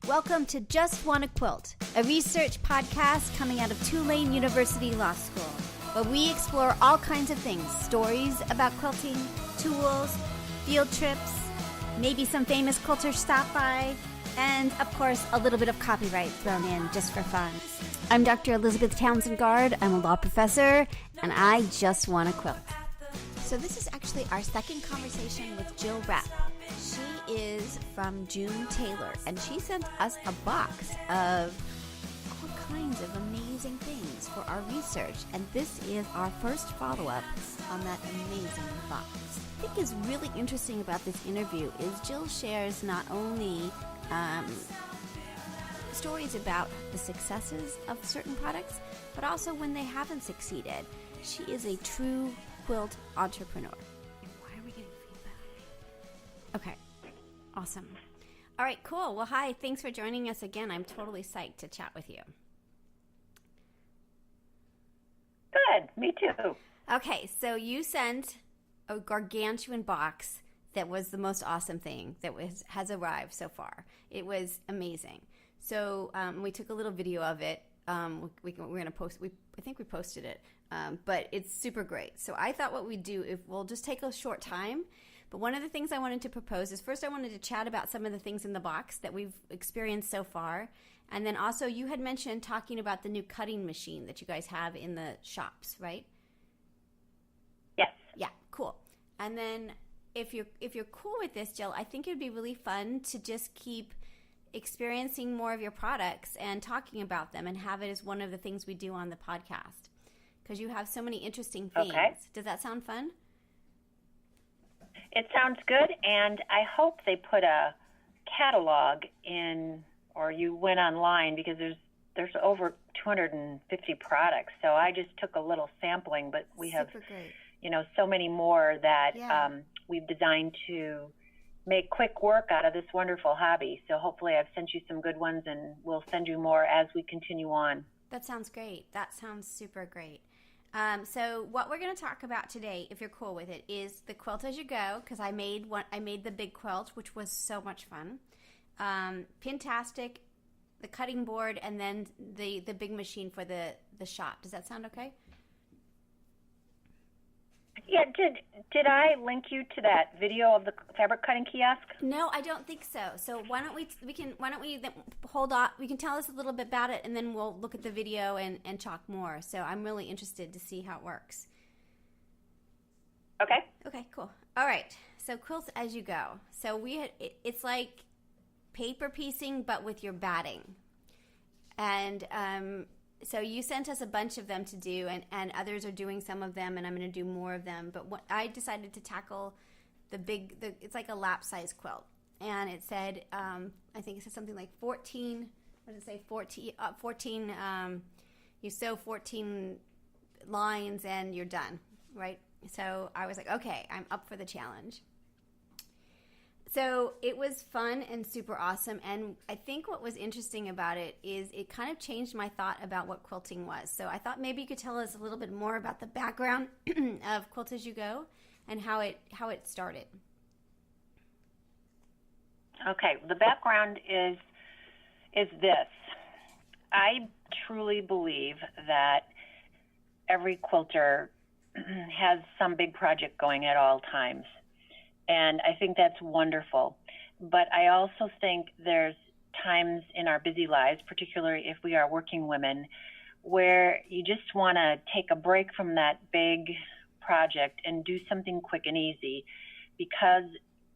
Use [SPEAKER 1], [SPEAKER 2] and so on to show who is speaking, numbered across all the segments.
[SPEAKER 1] Welcome to Just Wanna Quilt, a research podcast coming out of Tulane University Law School, where we explore all kinds of things, stories about quilting, tools, field trips, maybe some famous quilters stop by, and of course a little bit of copyright thrown in just for fun. I'm Dr. Elizabeth Townsend-Gard. I'm a law professor, and I just wanna quilt. So this is actually our second conversation with Jill Repp. She is from June Tailor, and she sent us a box of all kinds of amazing things for our research, and this is our first follow-up on that amazing box. What I think is really interesting about this interview is Jill shares not only stories about the successes of certain products, but also when they haven't succeeded. She is a true quilt entrepreneur. Why are we getting feedback? Okay, awesome. All right, cool. Well, hi, thanks for joining us again. I'm totally psyched to chat with you.
[SPEAKER 2] Good, me too.
[SPEAKER 1] Okay, so you sent a gargantuan box that was the most awesome thing that has arrived so far. It was amazing. So we took a little video of it. We're going to post. I think we posted it, but it's super great. So I thought what we'd do, if we'll just take a short time. But one of the things I wanted to propose is first I wanted to chat about some of the things in the box that we've experienced so far, and then also you had mentioned talking about the new cutting machine that you guys have in the shops, right?
[SPEAKER 2] Yes.
[SPEAKER 1] Yeah, cool. And then if you're cool with this, Jill, I think it would be really fun to just keep experiencing more of your products and talking about them and have it as one of the things we do on the podcast because you have so many interesting things.
[SPEAKER 2] Okay.
[SPEAKER 1] Does that sound fun?
[SPEAKER 2] It sounds good, and I hope they put a catalog in, or you went online, because there's over 250 products. So I just took a little sampling, but we have so many more that we've designed to make quick work out of this wonderful hobby. So hopefully I've sent you some good ones, and we'll send you more as we continue on.
[SPEAKER 1] That sounds great. That sounds super great. So what we're going to talk about today, if you're cool with it, is the quilt as you go, because I made the big quilt, which was so much fun. Pintastic, the cutting board, and then the big machine for the shop. Does that sound okay?
[SPEAKER 2] Yeah, did I link you to that video of the fabric cutting kiosk?
[SPEAKER 1] No, I don't think so. So why don't we hold on? We can tell us a little bit about it, and then we'll look at the video and talk more. So I'm really interested to see how it works.
[SPEAKER 2] Okay.
[SPEAKER 1] Okay, cool. All right. So quilts as you go. So it's like paper piecing, but with your batting. And so you sent us a bunch of them to do, and others are doing some of them, and I'm going to do more of them. But I decided to tackle it's like a lap size quilt. And it said, I think it said something like 14, what did it say, 14, you sew 14 lines and you're done, right? So I was like, okay, I'm up for the challenge. So it was fun and super awesome, and I think what was interesting about it is it kind of changed my thought about what quilting was. So I thought maybe you could tell us a little bit more about the background of Quilt As You Go and how it started.
[SPEAKER 2] Okay, the background is this. I truly believe that every quilter has some big project going at all times. And I think that's wonderful. But I also think there's times in our busy lives, particularly if we are working women, where you just want to take a break from that big project and do something quick and easy, because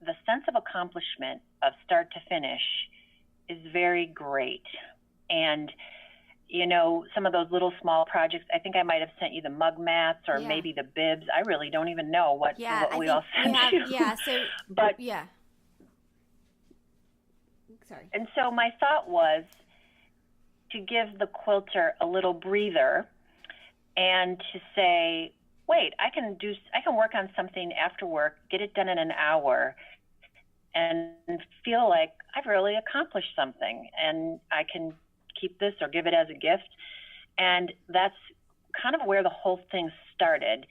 [SPEAKER 2] the sense of accomplishment of start to finish is very great. And some of those little small projects, I think I might have sent you the mug mats or maybe the bibs. I really don't even know what we all sent you.
[SPEAKER 1] Yeah, so,
[SPEAKER 2] but,
[SPEAKER 1] yeah. Sorry.
[SPEAKER 2] And so my thought was to give the quilter a little breather and to say, wait, I can work on something after work, get it done in an hour, and feel like I've really accomplished something, and I can keep this or give it as a gift. And that's kind of where the whole thing started,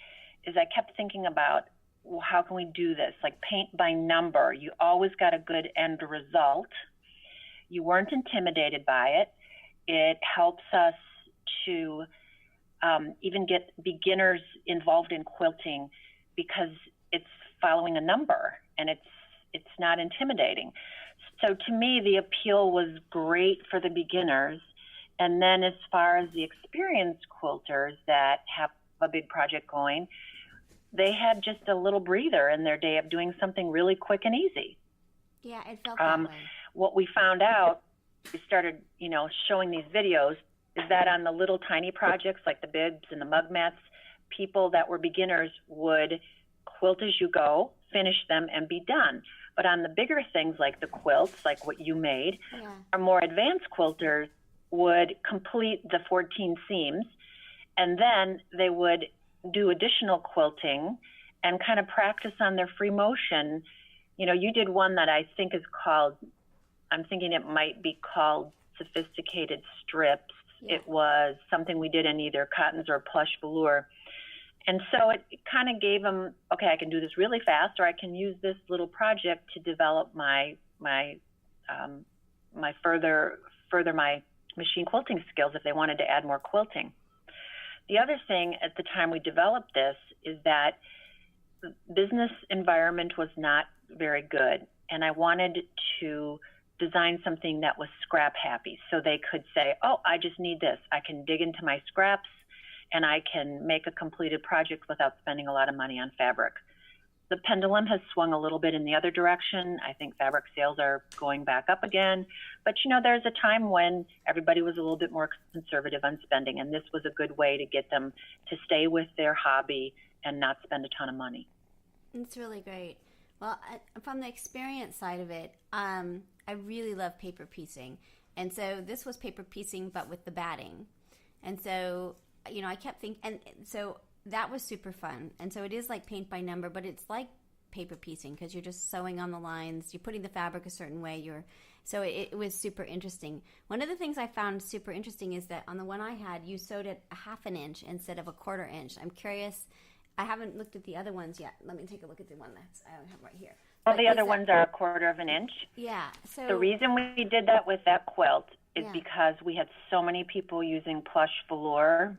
[SPEAKER 2] is I kept thinking about, well, how can we do this? Like paint by number. You always got a good end result. You weren't intimidated by it. It helps us to even get beginners involved in quilting because it's following a number and it's not intimidating. So to me, the appeal was great for the beginners. And then as far as the experienced quilters that have a big project going, they had just a little breather in their day of doing something really quick and easy.
[SPEAKER 1] Yeah, it felt that way.
[SPEAKER 2] What we found out, we started, showing these videos, is that on the little tiny projects like the bibs and the mug mats, people that were beginners would quilt as you go, finish them, and be done. But on the bigger things like the quilts, like what you made, our more advanced quilters would complete the 14 seams, and then they would do additional quilting and kind of practice on their free motion. You did one that I think is called, I'm thinking it might be called sophisticated strips. Yeah. It was something we did in either cottons or plush velour. And so it kind of gave them, okay, I can do this really fast, or I can use this little project to develop my further my machine quilting skills if they wanted to add more quilting. The other thing at the time we developed this is that the business environment was not very good, and I wanted to design something that was scrap happy, so they could say, oh, I just need this. I can dig into my scraps and I can make a completed project without spending a lot of money on fabric. The pendulum has swung a little bit in the other direction. I think fabric sales are going back up again. But, there's a time when everybody was a little bit more conservative on spending, and this was a good way to get them to stay with their hobby and not spend a ton of money.
[SPEAKER 1] It's really great. Well, from the experience side of it, I really love paper piecing. And so this was paper piecing, but with the batting. And so, I kept thinking, and so that was super fun. And so it is like paint by number, but it's like paper piecing because you're just sewing on the lines. You're putting the fabric a certain way. So it was super interesting. One of the things I found super interesting is that on the one I had, you sewed it a 1/2 inch instead of a 1/4 inch. I'm curious. I haven't looked at the other ones yet. Let me take a look at the one I have right here.
[SPEAKER 2] Well, the other ones are 1/4 inch.
[SPEAKER 1] Yeah. So
[SPEAKER 2] the reason we did that with that quilt is because we had so many people using plush velour.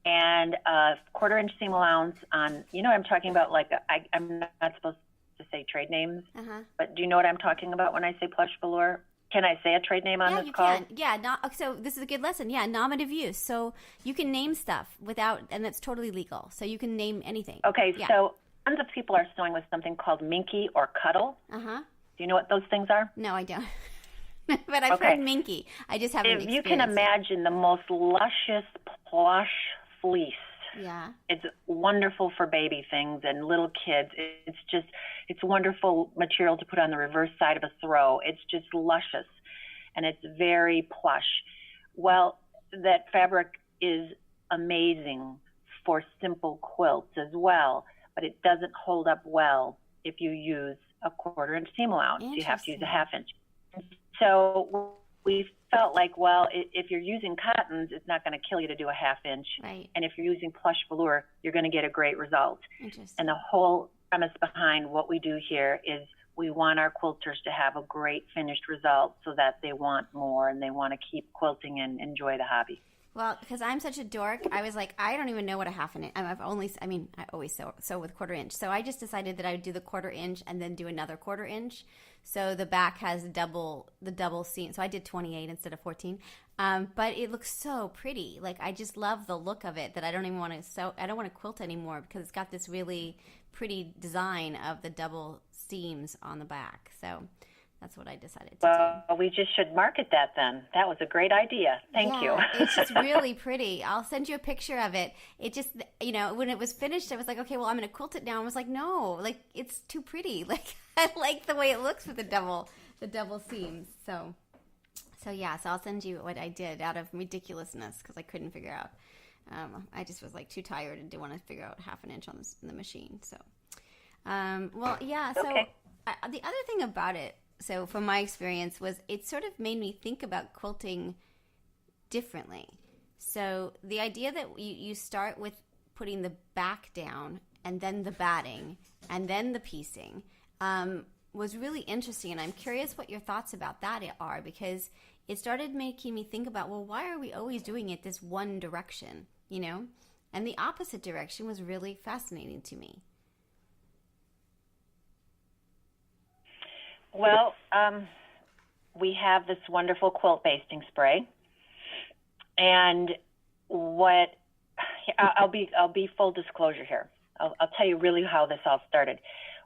[SPEAKER 2] And 1/4 inch seam allowance on, I'm talking about, like, I'm not supposed to say trade names, but do you know what I'm talking about when I say plush velour? Can I say a trade name on this call?
[SPEAKER 1] Yeah, you can. Yeah, so this is a good lesson. Yeah, nominative use. So you can name stuff and that's totally legal. So you can name anything.
[SPEAKER 2] Okay, so tons of people are sewing with something called minky or cuddle. Do you know what those things are?
[SPEAKER 1] No, I don't. But I've heard minky. I just haven't experienced it.
[SPEAKER 2] If you can imagine the most luscious plush fleece.
[SPEAKER 1] Yeah.
[SPEAKER 2] It's wonderful for baby things and little kids. It's wonderful material to put on the reverse side of a throw. It's just luscious, and it's very plush. Well, that fabric is amazing for simple quilts as well, but it doesn't hold up well if you use a 1/4 inch seam allowance. You have to use a 1/2 inch. So we felt like, well, if you're using cottons, it's not going to kill you to do a 1/2 inch.
[SPEAKER 1] Right.
[SPEAKER 2] And if you're using plush velour, you're going to get a great result.
[SPEAKER 1] Interesting.
[SPEAKER 2] And the whole premise behind what we do here is we want our quilters to have a great finished result so that they want more and they want to keep quilting and enjoy the hobby.
[SPEAKER 1] Well, because I'm such a dork, I was like, I don't even know what a 1/2 inch. I always sew with 1/4 inch. So I just decided that I would do the 1/4 inch and then do another 1/4 inch. So the back has the double seam. So I did 28 instead of 14. But it looks so pretty. Like, I just love the look of it that I don't even want to sew. I don't want to quilt anymore because it's got this really pretty design of the double seams on the back. So that's what I decided to do.
[SPEAKER 2] Well, we just should market that then. That was a great idea. Thank you.
[SPEAKER 1] It's just really pretty. I'll send you a picture of it. It just, when it was finished, I was like, okay, well, I'm going to quilt it now. I was like, no, like, it's too pretty. Like, I like the way it looks with the double seams. So I'll send you what I did out of ridiculousness because I couldn't figure out. I just was like too tired and didn't want to figure out 1/2 inch on the machine. So, So
[SPEAKER 2] okay.
[SPEAKER 1] The other thing about it, so from my experience, was it sort of made me think about quilting differently. So the idea that you start with putting the back down and then the batting and then the piecing, was really interesting, and I'm curious what your thoughts about that are, because it started making me think about, well, why are we always doing it this one direction, you know? And the opposite direction was really fascinating to me.
[SPEAKER 2] Well, we have this wonderful quilt basting spray, and I'll be full disclosure here. I'll tell you really how this all started.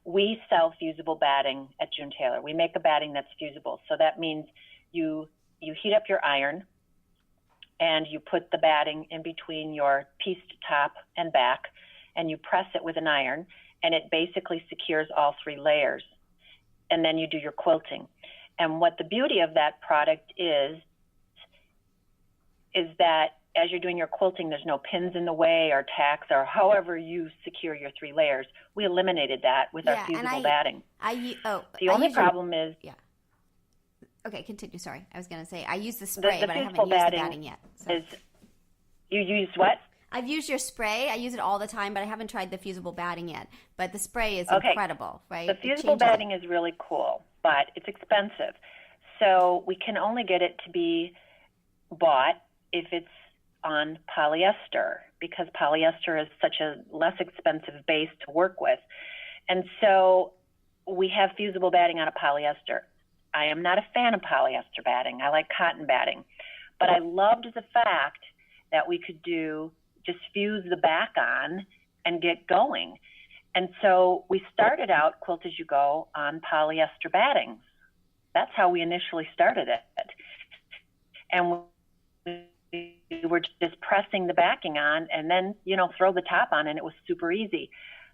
[SPEAKER 2] We sell fusible batting at June Tailor. We make a batting that's fusible, so that means you heat up your iron, and you put the batting in between your pieced top and back, and you press it with an iron, and it basically secures all 3 layers. And then you do your quilting. And what the beauty of that product is that as you're doing your quilting, there's no pins in the way or tacks or however you secure your 3 layers. We eliminated that with our fusible batting. The only problem is...
[SPEAKER 1] Yeah. Okay, continue. Sorry. I was going to say, I use the spray, but I haven't used the batting yet. So.
[SPEAKER 2] You use what?
[SPEAKER 1] I've used your spray. I use it all the time, but I haven't tried the fusible batting yet. But the spray is incredible, right?
[SPEAKER 2] The fusible batting is really cool, but it's expensive. So we can only get it to be bought if it's on polyester, because polyester is such a less expensive base to work with. And so we have fusible batting out of polyester. I am not a fan of polyester batting. I like cotton batting. But I loved the fact that we could just fuse the back on and get going. And so we started out Quilt As You Go on polyester battings. That's how we initially started it. And we were just pressing the backing on and then, throw the top on, and it was super easy.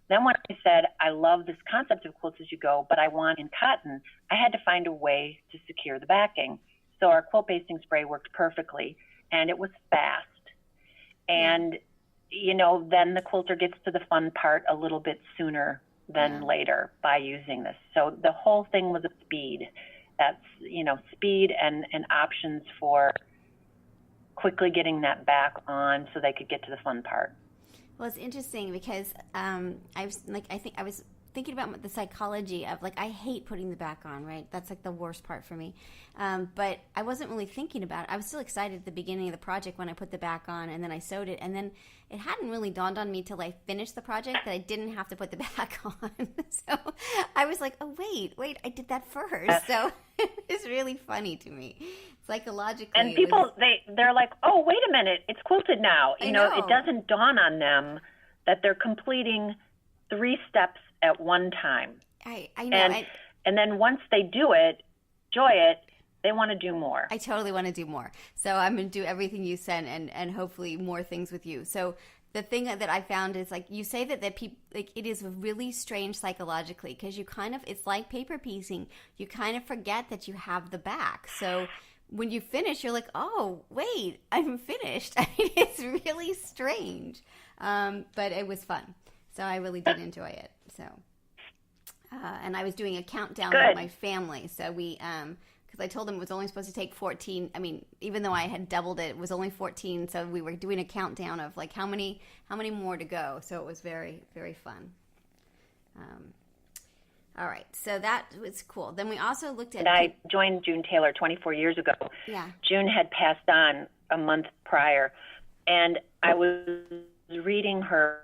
[SPEAKER 2] Then when I said, I love this concept of Quilt As You Go, but I want in cotton, I had to find a way to secure the backing. So our quilt basting spray worked perfectly, and it was fast. And, then the quilter gets to the fun part a little bit sooner than later by using this. So the whole thing was a speed. That's, speed and options for quickly getting that back on so they could get to the fun part.
[SPEAKER 1] Well, it's interesting because I was thinking about the psychology of, I hate putting the back on, right? That's the worst part for me. But I wasn't really thinking about it. I was still excited at the beginning of the project when I put the back on, and then I sewed it, and then it hadn't really dawned on me till I finished the project that I didn't have to put the back on. So I was like, oh, wait, I did that first. So it's really funny to me. Psychologically.
[SPEAKER 2] And people, they're like, oh, wait a minute, it's quilted now.
[SPEAKER 1] I know.
[SPEAKER 2] It doesn't dawn on them that they're completing 3 steps at one time.
[SPEAKER 1] I know.
[SPEAKER 2] And then once they do it, enjoy it, they want to do more.
[SPEAKER 1] I totally want to do more. So I'm going to do everything you said and hopefully more things with you. So the thing that I found is, you say that people, it is really strange psychologically, because you kind of, it's like paper piecing. You kind of forget that you have the back. So when you finish, you're like, oh, wait, I'm finished. It's really strange. But it was fun. So I really did enjoy it. So, and I was doing a countdown with my family. So we, because I told them it was only supposed to take 14. I mean, even though I had doubled it, it was only 14. So we were doing a countdown of how many more to go. So it was very, very fun. All right. So that was cool. Then we also looked at.
[SPEAKER 2] And I joined June Tailor 24 years ago.
[SPEAKER 1] Yeah.
[SPEAKER 2] June had passed on a month prior, and I was reading her.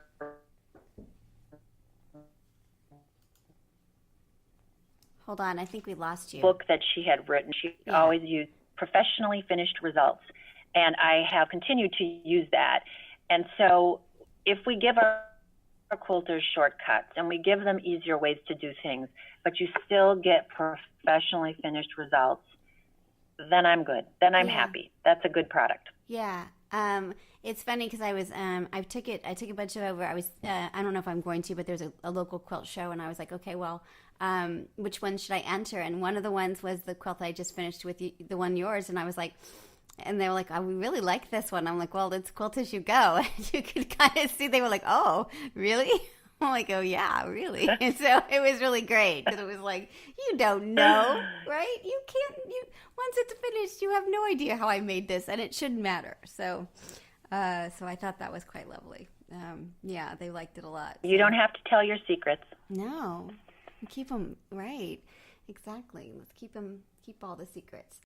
[SPEAKER 1] Hold on, I think we lost you.
[SPEAKER 2] Book that she had written. She always used professionally finished results, and I have continued to use that. And so if we give our quilters shortcuts and we give them easier ways to do things, but you still get professionally finished results, then I'm good. Then I'm happy. That's a good product.
[SPEAKER 1] Yeah. It's funny because I was, I took a bunch of over. I was, I don't know if I'm going to, but there's a local quilt show, and I was like, okay, well, which one should I enter? And one of the ones was the quilt that I just finished with you, the one yours, and I was like, and they were like, oh, we really like this one. I'm like, well, it's Quilt As You Go. And you could kind of see, they were like, oh, really? I'm like, oh, yeah, really? And so it was really great because it was like, you don't know, right? You can't, once it's finished, you have no idea how I made this, and it shouldn't matter. So I thought that was quite lovely. They liked it a lot.
[SPEAKER 2] You don't have to tell your secrets.
[SPEAKER 1] No, keep them right. Exactly. Let's keep all the secrets.